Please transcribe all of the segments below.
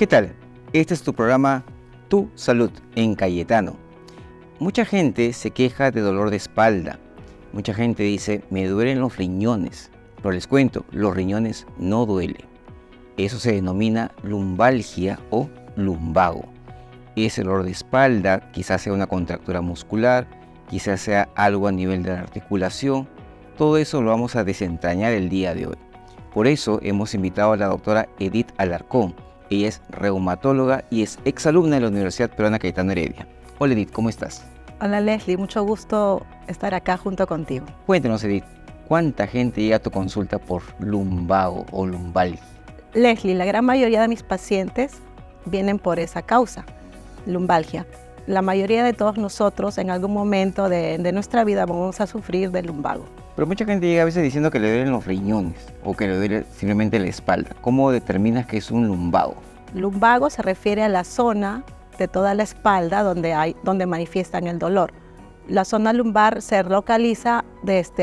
tal? Este es tu programa Tu Salud en Cayetano. Mucha gente se queja de dolor de espalda. Mucha gente dice, me duelen los riñones. Pero les cuento, los riñones no duelen. Eso se denomina lumbalgia o lumbago. Ese dolor de espalda quizás sea una contractura muscular, quizás sea algo a nivel de la articulación. Todo eso lo vamos a desentrañar el día de hoy. Por eso hemos invitado a la doctora Edith Alarcón. Ella es reumatóloga y es exalumna de la Universidad Peruana Cayetano Heredia. Hola Edith, ¿cómo estás? Hola Leslie, mucho gusto estar acá junto contigo. Cuéntanos Edith, ¿cuánta gente llega a tu consulta por lumbago o lumbalgia? Leslie, la gran mayoría de mis pacientes vienen por esa causa, lumbalgia. La mayoría de todos nosotros en algún momento de nuestra vida vamos a sufrir de lumbago. Pero mucha gente llega a veces diciendo que le duelen los riñones o que le duele simplemente la espalda. ¿Cómo determinas que es un lumbago? Lumbago se refiere a la zona de toda la espalda donde manifiestan el dolor. La zona lumbar se localiza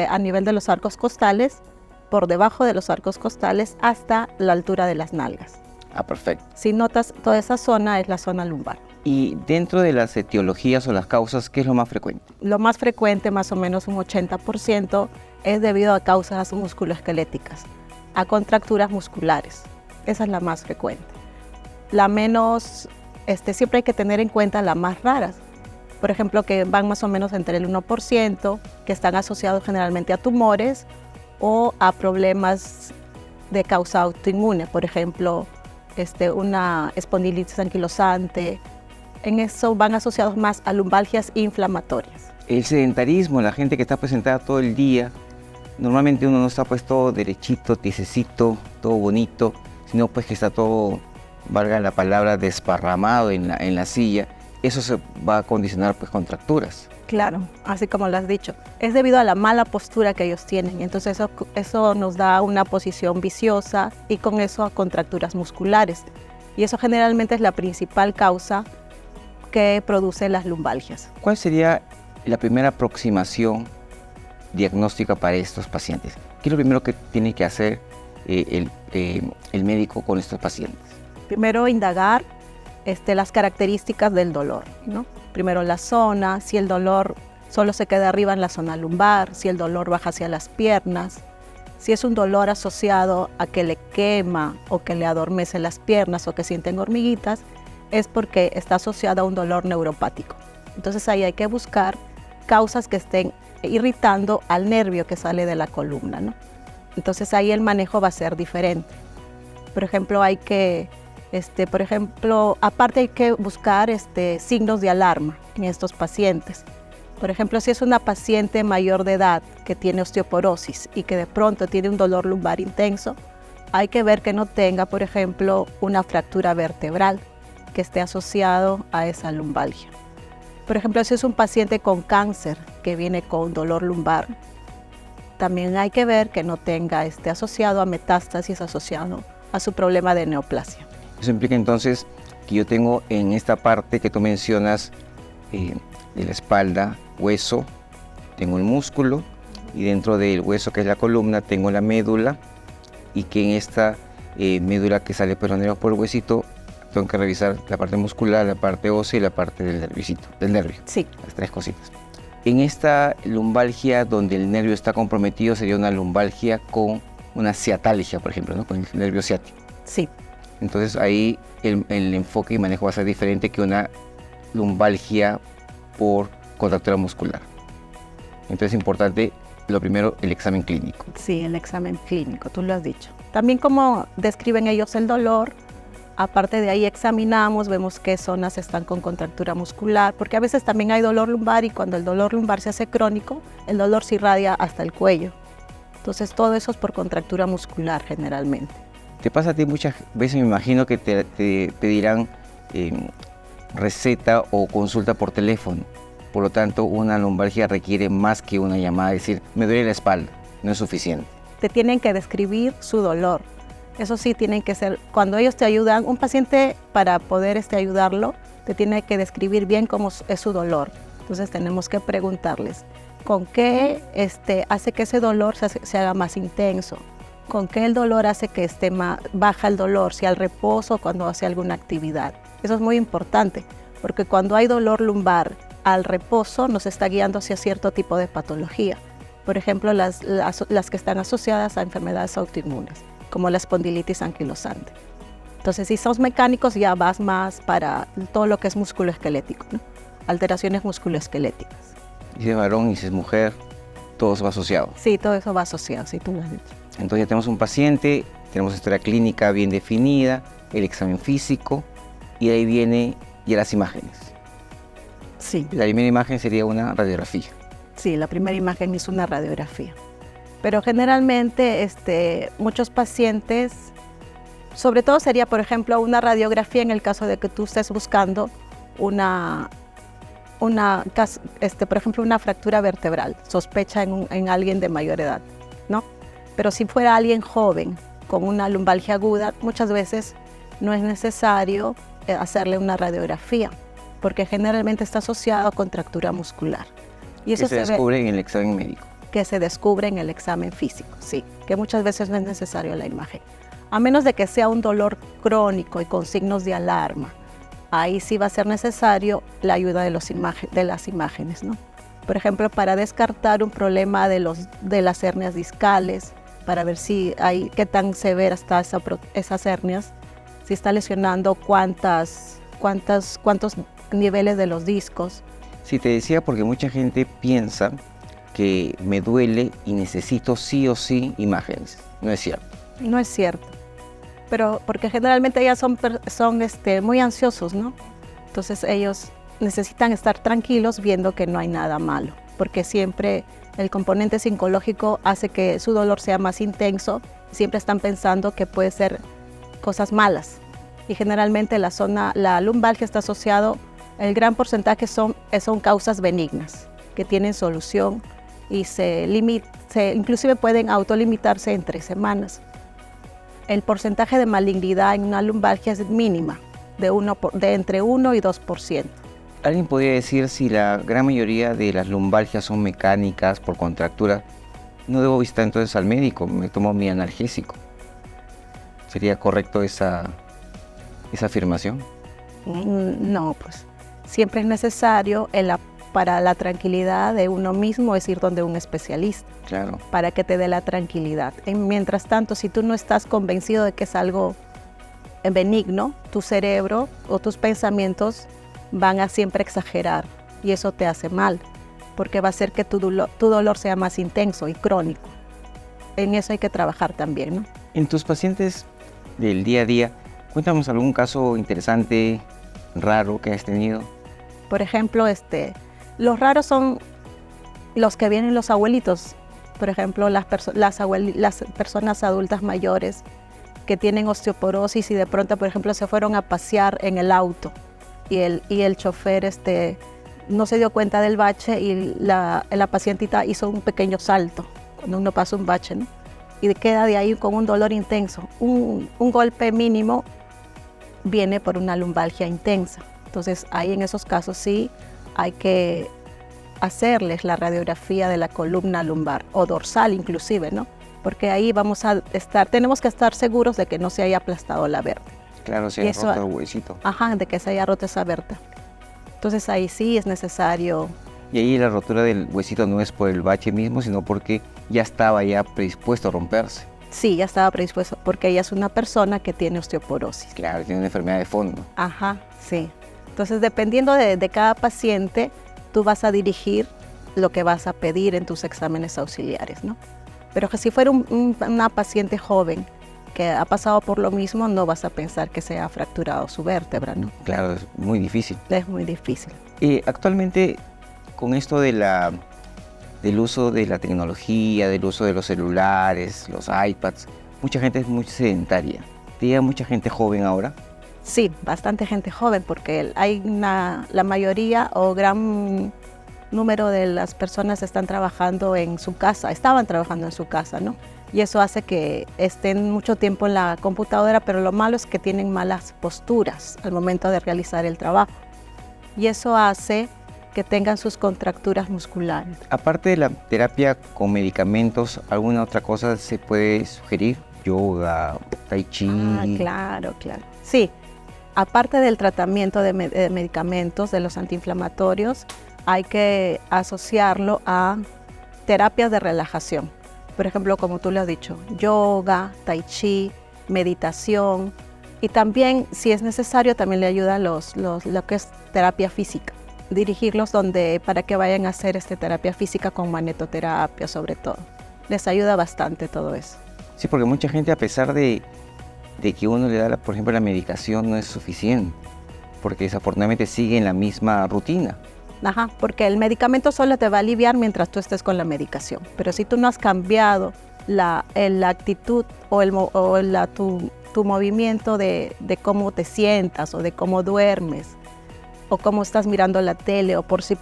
a nivel de los arcos costales, por debajo de los arcos costales hasta la altura de las nalgas. Ah, perfecto. Si notas, toda esa zona es la zona lumbar. Y dentro de las etiologías o las causas, ¿qué es lo más frecuente? Lo más frecuente, más o menos un 80%, es debido a causas musculoesqueléticas, a contracturas musculares. Esa es la más frecuente. La menos, siempre hay que tener en cuenta las más raras. Por ejemplo, que van más o menos entre el 1%, que están asociados generalmente a tumores o a problemas de causa autoinmune. Por ejemplo, una espondilitis anquilosante. En eso van asociados más a lumbalgias inflamatorias. El sedentarismo, la gente que está presentada todo el día, normalmente uno no está pues todo derechito, tiesecito, todo bonito, sino pues que está todo, valga la palabra, desparramado en la silla. Eso se va a condicionar pues contracturas. Claro, así como lo has dicho. Es debido a la mala postura que ellos tienen. Entonces eso nos da una posición viciosa y con eso a contracturas musculares. Y eso generalmente es la principal causa que produce las lumbalgias. ¿Cuál sería la primera aproximación diagnóstica para estos pacientes? ¿Qué es lo primero que tiene que hacer el médico con estos pacientes? Primero indagar las características del dolor, ¿no? Primero la zona, si el dolor solo se queda arriba en la zona lumbar, si el dolor baja hacia las piernas, si es un dolor asociado a que le quema o que le adormece las piernas o que sienten hormiguitas, es porque está asociado a un dolor neuropático. Entonces ahí hay que buscar causas que estén irritando al nervio que sale de la columna, ¿no? Entonces ahí el manejo va a ser diferente. Por ejemplo, aparte hay que buscar signos de alarma en estos pacientes. Por ejemplo, si es una paciente mayor de edad que tiene osteoporosis y que de pronto tiene un dolor lumbar intenso, hay que ver que no tenga, por ejemplo, una fractura vertebral que esté asociado a esa lumbalgia. Por ejemplo, si es un paciente con cáncer que viene con dolor lumbar, también hay que ver que no tenga asociado a metástasis, asociado a su problema de neoplasia. Eso implica entonces que yo tengo en esta parte que tú mencionas de la espalda, hueso, tengo el músculo y dentro del hueso que es la columna tengo la médula y que en esta médula que sale por los nervios por el huesito tengo que revisar la parte muscular, la parte ósea y la parte del nervio. Sí. Las tres cositas. En esta lumbalgia donde el nervio está comprometido sería una lumbalgia con una ciatalgia, por ejemplo, ¿no? Con el nervio ciático. Sí. Entonces ahí el enfoque y manejo va a ser diferente que una lumbalgia por contractura muscular. Entonces es importante, lo primero, el examen clínico. Sí, el examen clínico, tú lo has dicho. También cómo describen ellos el dolor. Aparte de ahí examinamos, vemos qué zonas están con contractura muscular, porque a veces también hay dolor lumbar y cuando el dolor lumbar se hace crónico, el dolor se irradia hasta el cuello. Entonces todo eso es por contractura muscular generalmente. Te pasa a ti muchas veces, me imagino que te pedirán receta o consulta por teléfono. Por lo tanto, una lumbalgia requiere más que una llamada, es decir, me duele la espalda, no es suficiente. Te tienen que describir su dolor. Eso sí, tienen que ser, cuando ellos te ayudan, un paciente para poder ayudarlo, te tiene que describir bien cómo es su dolor. Entonces tenemos que preguntarles, ¿con qué hace que ese dolor se haga más intenso? con qué el dolor hace que esté baja el dolor, si al reposo o cuando hace alguna actividad. Eso es muy importante, porque cuando hay dolor lumbar al reposo nos está guiando hacia cierto tipo de patología. Por ejemplo, las que están asociadas a enfermedades autoinmunes, como la espondilitis anquilosante. Entonces, si sos mecánicos, ya vas más para todo lo que es musculoesquelético, ¿no? Alteraciones musculoesqueléticas. Y si es varón y si es mujer, todo eso va asociado. Sí, todo eso va asociado, sí, tú lo has dicho. Entonces ya tenemos un paciente, tenemos historia clínica bien definida, el examen físico, y de ahí viene ya las imágenes. Sí. La primera imagen sería una radiografía. Sí, la primera imagen es una radiografía. Pero generalmente muchos pacientes, sobre todo sería, por ejemplo, una radiografía en el caso de que tú estés buscando por ejemplo, una fractura vertebral, sospecha en alguien de mayor edad, ¿no? Pero si fuera alguien joven con una lumbalgia aguda, muchas veces no es necesario hacerle una radiografía, porque generalmente está asociado a contractura muscular. Y eso se descubre en el examen médico. Que se descubre en el examen físico, sí, que muchas veces no es necesario la imagen. A menos de que sea un dolor crónico y con signos de alarma, ahí sí va a ser necesario la ayuda de las imágenes, ¿no? Por ejemplo, para descartar un problema de las hernias discales, para ver qué tan severa está esas hernias, si está lesionando cuántos niveles de los discos. Sí, te decía porque mucha gente piensa que me duele y necesito sí o sí imágenes. No es cierto. No es cierto. Pero porque generalmente ellas son muy ansiosos, ¿no? Entonces ellos necesitan estar tranquilos viendo que no hay nada malo, porque siempre el componente psicológico hace que su dolor sea más intenso. Siempre están pensando que puede ser cosas malas. Y generalmente la lumbalgia está asociado, el gran porcentaje son causas benignas, que tienen solución y inclusive pueden autolimitarse en 3 semanas. El porcentaje de malignidad en una lumbalgia es mínima, de entre 1 y 2%. ¿Alguien podría decir si la gran mayoría de las lumbalgias son mecánicas por contractura? No debo visitar entonces al médico, me tomo mi analgésico. ¿Sería correcto esa afirmación? No, pues siempre es necesario para la tranquilidad de uno mismo es ir donde un especialista. Claro. Para que te dé la tranquilidad. Mientras tanto, si tú no estás convencido de que es algo benigno, tu cerebro o tus pensamientos van a siempre exagerar y eso te hace mal, porque va a hacer que tu dolor sea más intenso y crónico. En eso hay que trabajar también, ¿no? En tus pacientes del día a día, cuéntanos algún caso interesante, raro que hayas tenido. Por ejemplo, los raros son los que vienen los abuelitos. Por ejemplo, las personas adultas mayores que tienen osteoporosis y de pronto, por ejemplo, se fueron a pasear en el auto y el chofer no se dio cuenta del bache y la pacientita hizo un pequeño salto cuando uno pasa un bache, ¿no? Y queda de ahí con un dolor intenso. Un golpe mínimo viene por una lumbalgia intensa. Entonces, ahí en esos casos sí hay que hacerles la radiografía de la columna lumbar o dorsal inclusive, ¿no? Porque ahí tenemos que estar seguros de que no se haya aplastado la vértebra. Claro, se haya roto el huesito. Ajá, de que se haya roto esa vértebra. Entonces ahí sí es necesario. Y ahí la rotura del huesito no es por el bache mismo, sino porque ya estaba predispuesto a romperse. Sí, ya estaba predispuesto, porque ella es una persona que tiene osteoporosis. Claro, tiene una enfermedad de fondo. Ajá, sí. Entonces, dependiendo de cada paciente, tú vas a dirigir lo que vas a pedir en tus exámenes auxiliares, ¿no? Pero que si fuera una paciente joven que ha pasado por lo mismo, no vas a pensar que se ha fracturado su vértebra, ¿no? Claro, es muy difícil. Es muy difícil. Actualmente, con esto del uso de la tecnología, del uso de los celulares, los iPads, mucha gente es muy sedentaria. ¿Te llega mucha gente joven ahora? Sí, bastante gente joven, porque la mayoría o gran número de las personas estaban trabajando en su casa, ¿no? Y eso hace que estén mucho tiempo en la computadora, pero lo malo es que tienen malas posturas al momento de realizar el trabajo. Y eso hace que tengan sus contracturas musculares. Aparte de la terapia con medicamentos, ¿alguna otra cosa se puede sugerir? Yoga, tai chi. Claro. Sí, aparte del tratamiento de medicamentos, de los antiinflamatorios, hay que asociarlo a terapias de relajación. Por ejemplo, como tú lo has dicho, yoga, tai chi, meditación. Y también, si es necesario, también le ayuda lo que es terapia física. Dirigirlos para que vayan a hacer terapia física con magnetoterapia, sobre todo. Les ayuda bastante todo eso. Sí, porque mucha gente, a pesar de que uno le da, por ejemplo, la medicación, no es suficiente, porque desafortunadamente sigue en la misma rutina. Porque el medicamento solo te va a aliviar mientras tú estés con la medicación. Pero si tú no has cambiado la actitud o tu movimiento de cómo te sientas o de cómo duermes o cómo estás mirando la tele o por si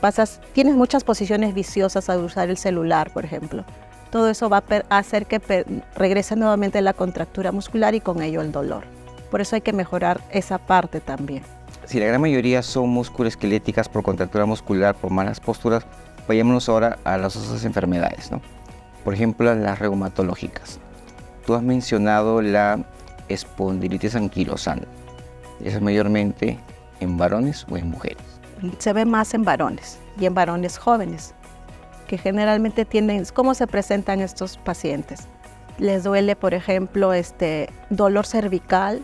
tienes muchas posiciones viciosas al usar el celular, por ejemplo. Todo eso va a hacer que regrese nuevamente la contractura muscular y con ello el dolor. Por eso hay que mejorar esa parte también. Si la gran mayoría son musculoesqueléticas por contractura muscular, por malas posturas, vayámonos ahora a las otras enfermedades, ¿no? Por ejemplo, las reumatológicas. Tú has mencionado la espondilitis anquilosante. ¿Es mayormente en varones o en mujeres? Se ve más en varones y en varones jóvenes, que generalmente ¿cómo se presentan estos pacientes? Les duele, por ejemplo, dolor cervical,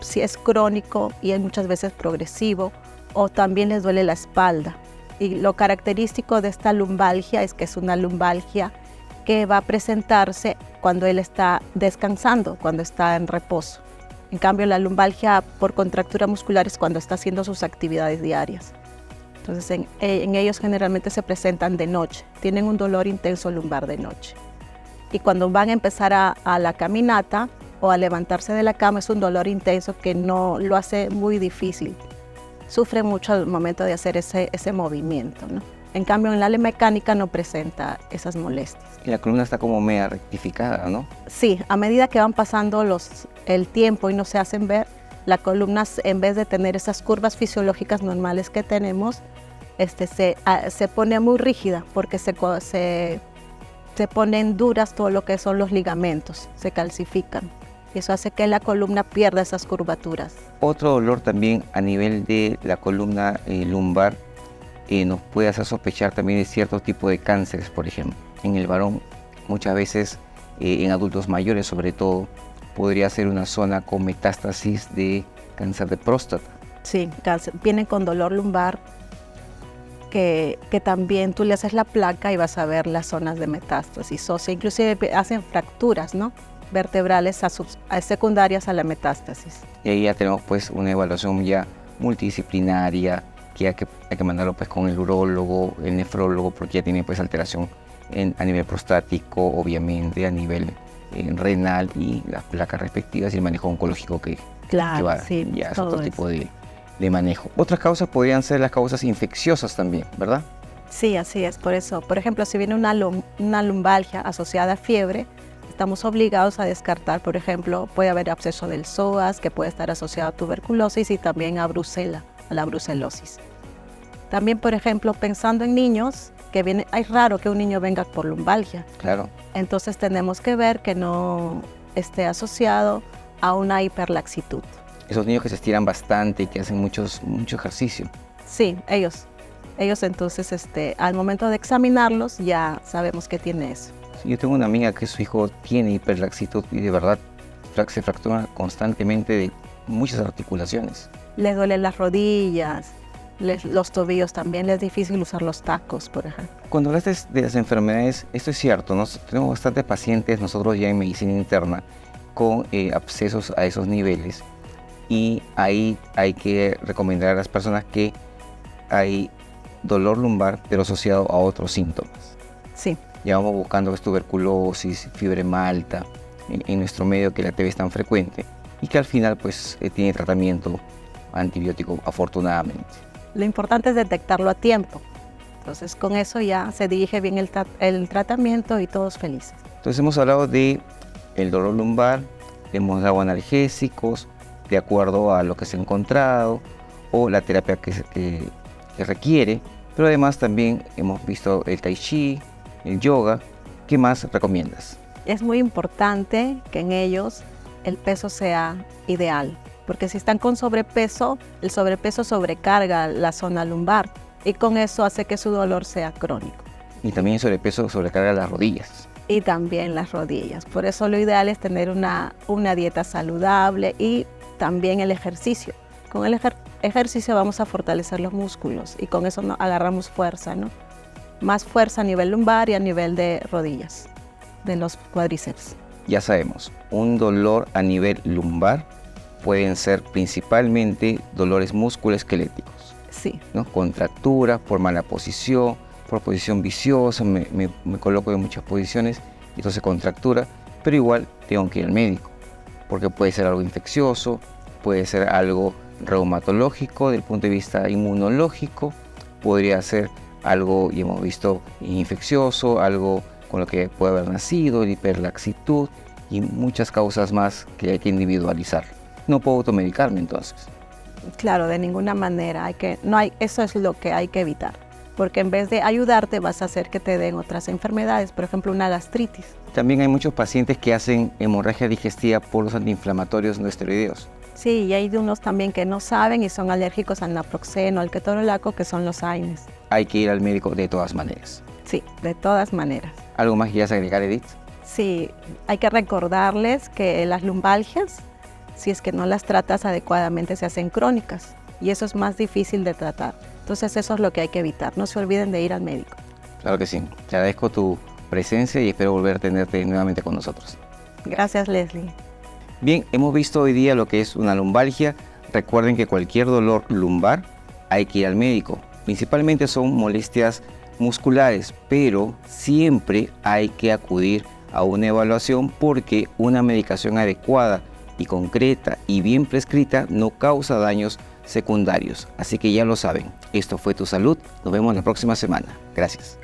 si es crónico y es muchas veces progresivo, o también les duele la espalda. Y lo característico de esta lumbalgia es que es una lumbalgia que va a presentarse cuando él está descansando, cuando está en reposo. En cambio, la lumbalgia por contractura muscular es cuando está haciendo sus actividades diarias. Entonces, en ellos generalmente se presentan de noche, tienen un dolor intenso lumbar de noche. Y cuando van a empezar a la caminata o a levantarse de la cama, es un dolor intenso que no lo hace muy difícil. Sufre mucho al momento de hacer ese movimiento, ¿no? En cambio, en la mecánica no presenta esas molestias. Y la columna está como media rectificada, ¿no? Sí, a medida que van pasando el tiempo y no se hacen ver, la columna, en vez de tener esas curvas fisiológicas normales que tenemos, se pone muy rígida porque se ponen duras todo lo que son los ligamentos, se calcifican. Y eso hace que la columna pierda esas curvaturas. Otro dolor también a nivel de la columna lumbar nos puede hacer sospechar también de cierto tipo de cánceres, por ejemplo. En el varón, muchas veces, en adultos mayores sobre todo, podría ser una zona con metástasis de cáncer de próstata. Sí, vienen con dolor lumbar, que también tú le haces la placa y vas a ver las zonas de metástasis ósea. Inclusive hacen fracturas, ¿no?, vertebrales secundarias a la metástasis. Y ahí ya tenemos pues una evaluación ya multidisciplinaria, que hay que mandarlo pues con el urólogo, el nefrólogo, porque ya tiene pues alteración a nivel prostático, obviamente a nivel renal y las placas respectivas y el manejo oncológico que lleva sí, ya es otro tipo de manejo. Otras causas podrían ser las causas infecciosas también, ¿verdad? Sí, así es. Por eso, por ejemplo, si viene una lumbalgia asociada a fiebre, estamos obligados a descartar, por ejemplo, puede haber absceso del psoas, que puede estar asociado a tuberculosis y también a la brucelosis. También, por ejemplo, pensando en niños, es raro que un niño venga por lumbalgia. Claro. Entonces tenemos que ver que no esté asociado a una hiperlaxitud. Esos niños que se estiran bastante y que hacen mucho ejercicio. Sí, ellos entonces al momento de examinarlos ya sabemos que tiene eso. Yo tengo una amiga que su hijo tiene hiperlaxitud y de verdad se fractura constantemente de muchas articulaciones. Les duelen las rodillas, los tobillos también, les es difícil usar los tacos, por ejemplo. Cuando hablaste de las enfermedades, esto es cierto, ¿no? Tenemos bastantes pacientes nosotros ya en medicina interna con abscesos a esos niveles y ahí hay que recomendar a las personas que hay dolor lumbar pero asociado a otros síntomas. Sí. Ya vamos buscando tuberculosis, fiebre malta, en nuestro medio que la TB es tan frecuente y que al final pues tiene tratamiento antibiótico afortunadamente. Lo importante es detectarlo a tiempo. Entonces con eso ya se dirige bien el tratamiento y todos felices. Entonces hemos hablado de el dolor lumbar, hemos dado analgésicos de acuerdo a lo que se ha encontrado o la terapia que que requiere, pero además también hemos visto el tai chi, el yoga. ¿Qué más recomiendas? Es muy importante que en ellos el peso sea ideal, porque si están con sobrepeso, el sobrepeso sobrecarga la zona lumbar y con eso hace que su dolor sea crónico. Y también el sobrepeso sobrecarga las rodillas. Y también las rodillas. Por eso lo ideal es tener una dieta saludable y también el ejercicio. Con el ejercicio vamos a fortalecer los músculos y con eso agarramos fuerza, ¿no? Más fuerza a nivel lumbar y a nivel de rodillas, de los cuádriceps. Ya sabemos, un dolor a nivel lumbar pueden ser principalmente dolores musculoesqueléticos. Sí. ¿No? Contractura por mala posición, por posición viciosa, me coloco en muchas posiciones, entonces contractura, pero igual tengo que ir al médico, porque puede ser algo infeccioso, puede ser algo reumatológico, del punto de vista inmunológico, podría ser algo, y hemos visto, infeccioso, algo con lo que puede haber nacido, hiperlaxitud y muchas causas más que hay que individualizar. No puedo automedicarme entonces. Claro, de ninguna manera. Eso es lo que hay que evitar, porque en vez de ayudarte vas a hacer que te den otras enfermedades, por ejemplo una gastritis. También hay muchos pacientes que hacen hemorragia digestiva por los antiinflamatorios no esteroideos. Sí, y hay de unos también que no saben y son alérgicos al naproxeno, al ketorolaco, que son los AINES. Hay que ir al médico de todas maneras. Sí, de todas maneras. ¿Algo más que quieras agregar, Edith? Sí, hay que recordarles que las lumbalgias, si es que no las tratas adecuadamente, se hacen crónicas y eso es más difícil de tratar. Entonces eso es lo que hay que evitar. No se olviden de ir al médico. Claro que sí. Te agradezco tu presencia y espero volver a tenerte nuevamente con nosotros. Gracias, Leslie. Bien, hemos visto hoy día lo que es una lumbalgia. Recuerden que cualquier dolor lumbar hay que ir al médico. Principalmente son molestias musculares, pero siempre hay que acudir a una evaluación porque una medicación adecuada y concreta y bien prescrita no causa daños secundarios. Así que ya lo saben, esto fue Tu Salud. Nos vemos la próxima semana. Gracias.